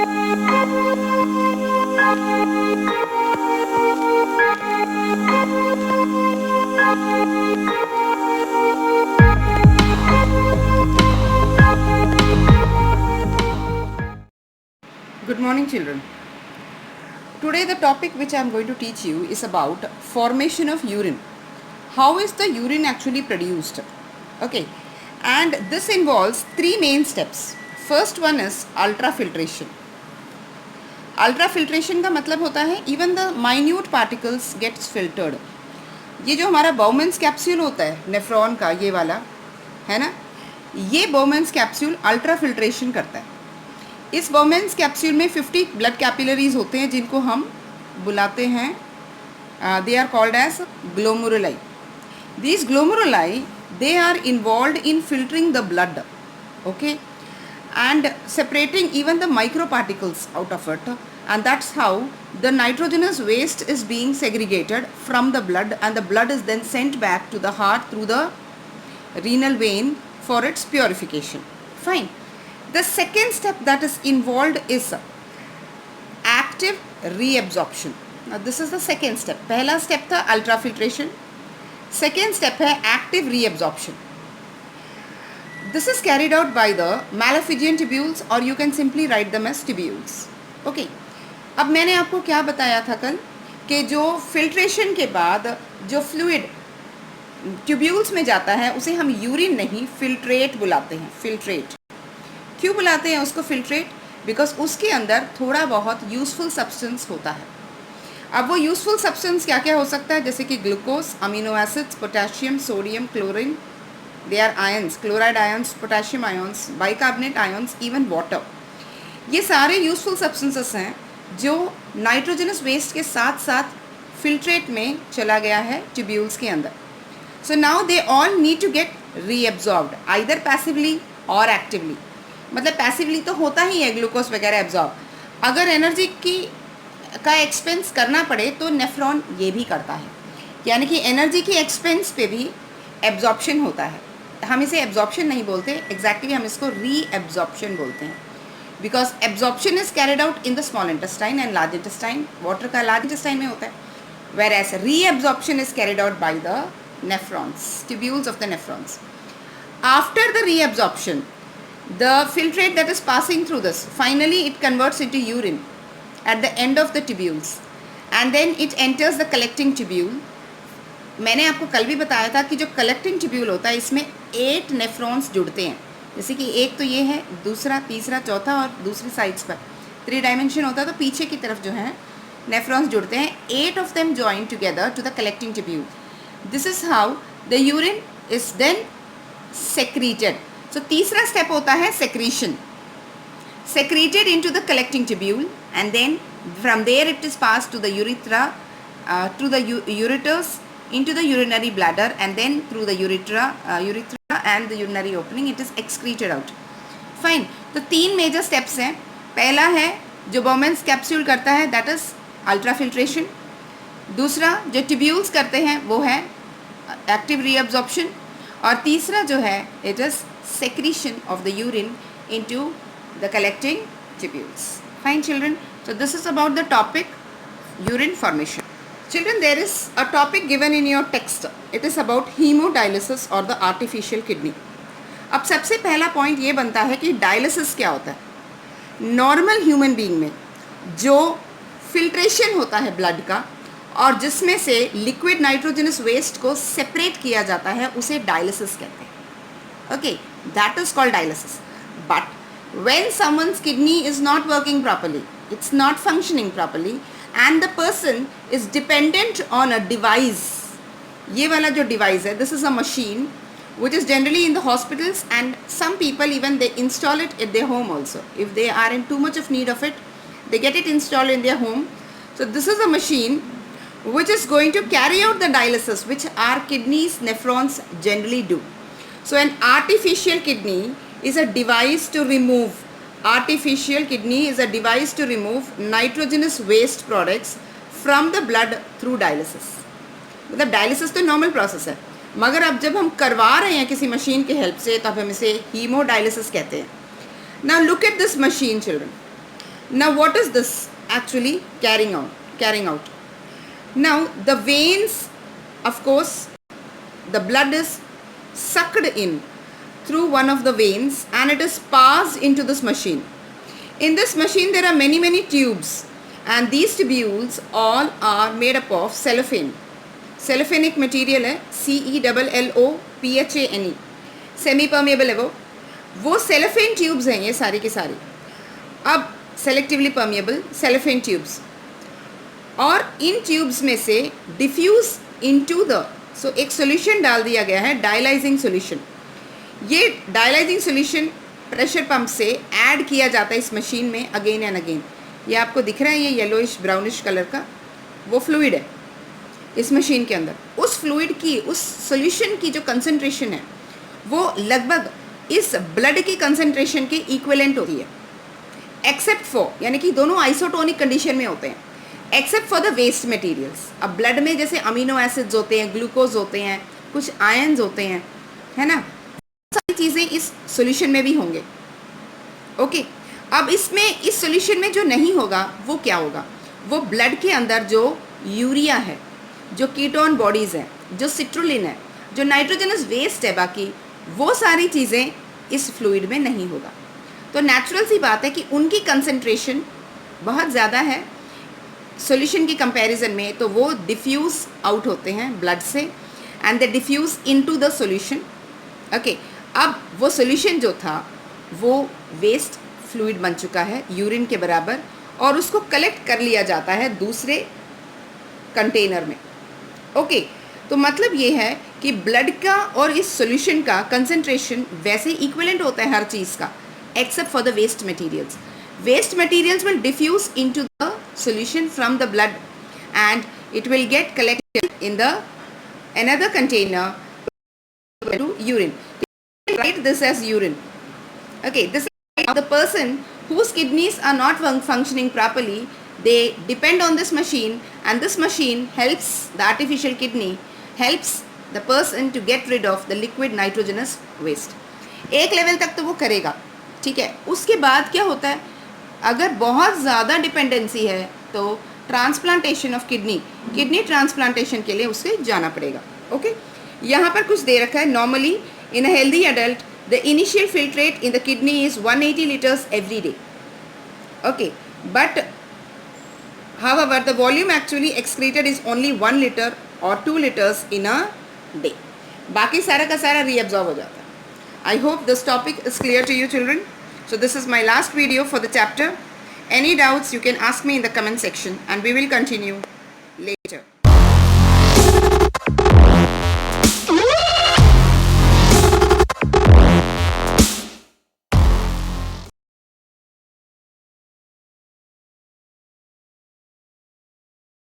Good morning, children. Today the topic which I am going to teach you is about formation of urine. How is the urine actually produced? Okay, and this involves three main steps. First one is ultrafiltration. Ultrafiltration का मतलब होता है even the minute particles gets filtered. ये जो हमारा Bowman's capsule होता है nephron का, ये वाला है ना, ये बाउमेंस कैप्सूल अल्ट्राफिल्ट्रेशन करता है. इस बाउमेंस कैप्सूल में 50 ब्लड कैपिलरीज होते हैं जिनको हम बुलाते हैं, they are called as glomeruli. These glomeruli they are involved in filtering the blood, okay, and separating even the micro particles out of it, and that's how the nitrogenous waste is being segregated from the blood, and the blood is then sent back to the heart through the renal vein for its purification. Fine. The second step that is involved is active reabsorption. Now this is the second step. पहला step था ultrafiltration, second step है active reabsorption. This is carried out by the Malpighian tubules, or you can simply write them as tubules. Okay. अब मैंने आपको क्या बताया था कल कि जो फिल्ट्रेशन के बाद जो फ्लूइड ट्यूब्यूल्स में जाता है उसे हम यूरिन नहीं फिल्ट्रेट बुलाते हैं. फिल्ट्रेट क्यों बुलाते हैं उसको फिल्ट्रेट? बिकॉज उसके अंदर थोड़ा बहुत यूज़फुल सब्सटेंस होता है. अब वो यूज़फुल सब्सटेंस क्या क्या हो सकता है, जैसे कि glucose, amino acids, potassium, sodium, chlorine, they are ions, chloride ions, potassium ions, bicarbonate ions, even water. ये सारे यूजफुल सब्सटेंसेस हैं जो नाइट्रोजनस वेस्ट के साथ साथ फिल्ट्रेट में चला गया है ट्यूब्यूल्स के अंदर. So now they all need to get reabsorbed either passively और एक्टिवली. मतलब पैसिवली तो होता ही है ग्लूकोज वगैरह एब्जॉर्ब, अगर एनर्जी का एक्सपेंस करना पड़े तो नेफ्रॉन ये भी करता है, यानी कि एनर्जी की एक्सपेंस पे भी एब्जॉर्प्शन होता है. हम इसे एब्जॉर्प्शन नहीं बोलते, एग्जैक्टली हम इसको रीएब्जॉर्प्शन बोलते हैं, because absorption is carried out in the small intestine and large intestine. Water का लार्ज इंटेस्टाइन में होता है, whereas reabsorption is carried out by the nephrons, tubules of the nephrons. After the reabsorption, the filtrate that is passing through this, finally it converts into urine at the end of the tubules, and then it enters the collecting tubule. मैंने आपको कल भी बताया था कि जो collecting tubule होता है इसमें 8 नेफ्रॉन्स जुड़ते हैं. जैसे कि एक तो ये है, दूसरा, तीसरा, चौथा और दूसरी साइड्स पर 3 डायमेंशन होता है, तो पीछे की तरफ जो है नेफ्रॉन्स जुड़ते हैं. 8 of them join together to the collecting tubule. This is how the urine is then secreted. So तीसरा स्टेप होता है secretion. Secreted into the collecting tubule and then from there it is pass to the urethra, to the ureters, into the urinary bladder, and then through the urethra and the urinary opening it is excreted out. Fine. तो 3 major steps हैं. पहला है जो Bowman's capsule करता है, that is ultrafiltration. दूसरा जो tubules करते हैं वो है एक्टिव रीअब्जॉर्प्शन. और तीसरा जो है it is secretion of the urine into the collecting tubules. Fine children, so this is about the topic urine formation. Children, there is a topic given in your text. It is about hemodialysis or the artificial kidney. अब सबसे पहला point ये बनता है कि dialysis क्या होता है. नॉर्मल ह्यूमन बीइंग में जो फिल्ट्रेशन होता है ब्लड का और जिसमें से लिक्विड नाइट्रोजनस वेस्ट को सेपरेट किया जाता है उसे डायलिसिस कहते हैं. Okay, that is called dialysis. But when someone's kidney is not working properly, it's not functioning properly, and the person is dependent on a device. ये वाला जो device है, this is a machine which is generally in the hospitals, and some people even they install it at their home also. If they are in too much of need of it, they get it installed in their home. So this is a machine which is going to carry out the dialysis, which our kidneys, nephrons generally do. So an artificial kidney is a device to remove Artificial kidney is a device to remove nitrogenous waste products from the blood through dialysis. मतलब dialysis तो normal process है, मगर अब जब हम करवा रहे हैं किसी मशीन की हेल्प से तो अब हम इसे हीमोडायलिसिस कहते हैं. Now look at this machine children. Now what is this actually carrying out? Now the veins, of course, the blood is sucked in through one of the veins and it is passed into this machine. In this machine there are many tubes, and these tubules all are made up of cellophane. Cellophanic material है, CELLOPHANE, semi permeable है वो cellophane tubes हैं ये सारी की सारी. अब selectively permeable cellophane tubes, और इन ट्यूब्स में से डिफ्यूज इनटू द, सो एक सॉल्यूशन डाल दिया गया है, डायलाइजिंग सॉल्यूशन. ये डायलाइजिंग सॉल्यूशन प्रेशर पंप से ऐड किया जाता है इस मशीन में अगेन एंड अगेन. ये आपको दिख रहा है, ये येलोइश ब्राउनिश कलर का वो फ्लूइड है इस मशीन के अंदर. उस फ्लूइड की, उस सॉल्यूशन की जो कंसंट्रेशन है वो लगभग इस ब्लड की कंसंट्रेशन के इक्विवेलेंट होती है, एक्सेप्ट फॉर, यानी कि दोनों आइसोटोनिक कंडीशन में होते हैं, except for the waste materials. अब ब्लड में जैसे अमीनो एसिड्स होते हैं, ग्लूकोज होते हैं, कुछ आयन्स होते हैं, है ना, सारी चीज़ें इस सॉल्यूशन में भी होंगे. ओके, अब इसमें इस सॉल्यूशन में जो नहीं होगा वो क्या होगा? वो ब्लड के अंदर जो यूरिया है, जो कीटोन बॉडीज़ हैं, जो सिट्रुलिन है, जो नाइट्रोजनस वेस्ट है, बाकी वो सारी चीज़ें इस फ्लूइड में नहीं होगा. तो नेचुरल सी बात है कि उनकी कंसंट्रेशन बहुत ज़्यादा है सॉल्यूशन की कंपैरिजन में, तो वो डिफ्यूज़ आउट होते हैं ब्लड से and they diffuse into the solution. Okay, अब वो सॉल्यूशन जो था वो वेस्ट फ्लूइड बन चुका है यूरिन के बराबर, और उसको कलेक्ट कर लिया जाता है दूसरे कंटेनर में. ओके, तो मतलब ये है कि ब्लड का और इस सॉल्यूशन का कंसंट्रेशन वैसे इक्विवेलेंट होता है हर चीज़ का, except for the waste materials. Waste materials will diffuse into the solution from the blood and it will get collected in the another container to urine. Write this as urine. Okay, this is the person whose kidneys are not functioning properly. They depend on this machine, and this machine helps, the artificial kidney helps the person to get rid of the liquid nitrogenous waste. एक level तक तो वो करेगा, ठीक है. उसके बाद क्या होता है, अगर बहुत ज़्यादा डिपेंडेंसी है तो ट्रांसप्लांटेशन ऑफ किडनी ट्रांसप्लांटेशन के लिए उसे जाना पड़ेगा. ओके, यहाँ पर कुछ दे रखा है. Normally in a healthy adult the initial filtrate in the kidney is 180 liters every day. Okay, but however the volume actually excreted is only 1 liter or 2 liters in a day. बाकी सारा का सारा reabsorb हो जाता है. I hope this topic is clear to you children. So this is my last video for the chapter. Any doubts you can ask me in the comment section and we will continue later.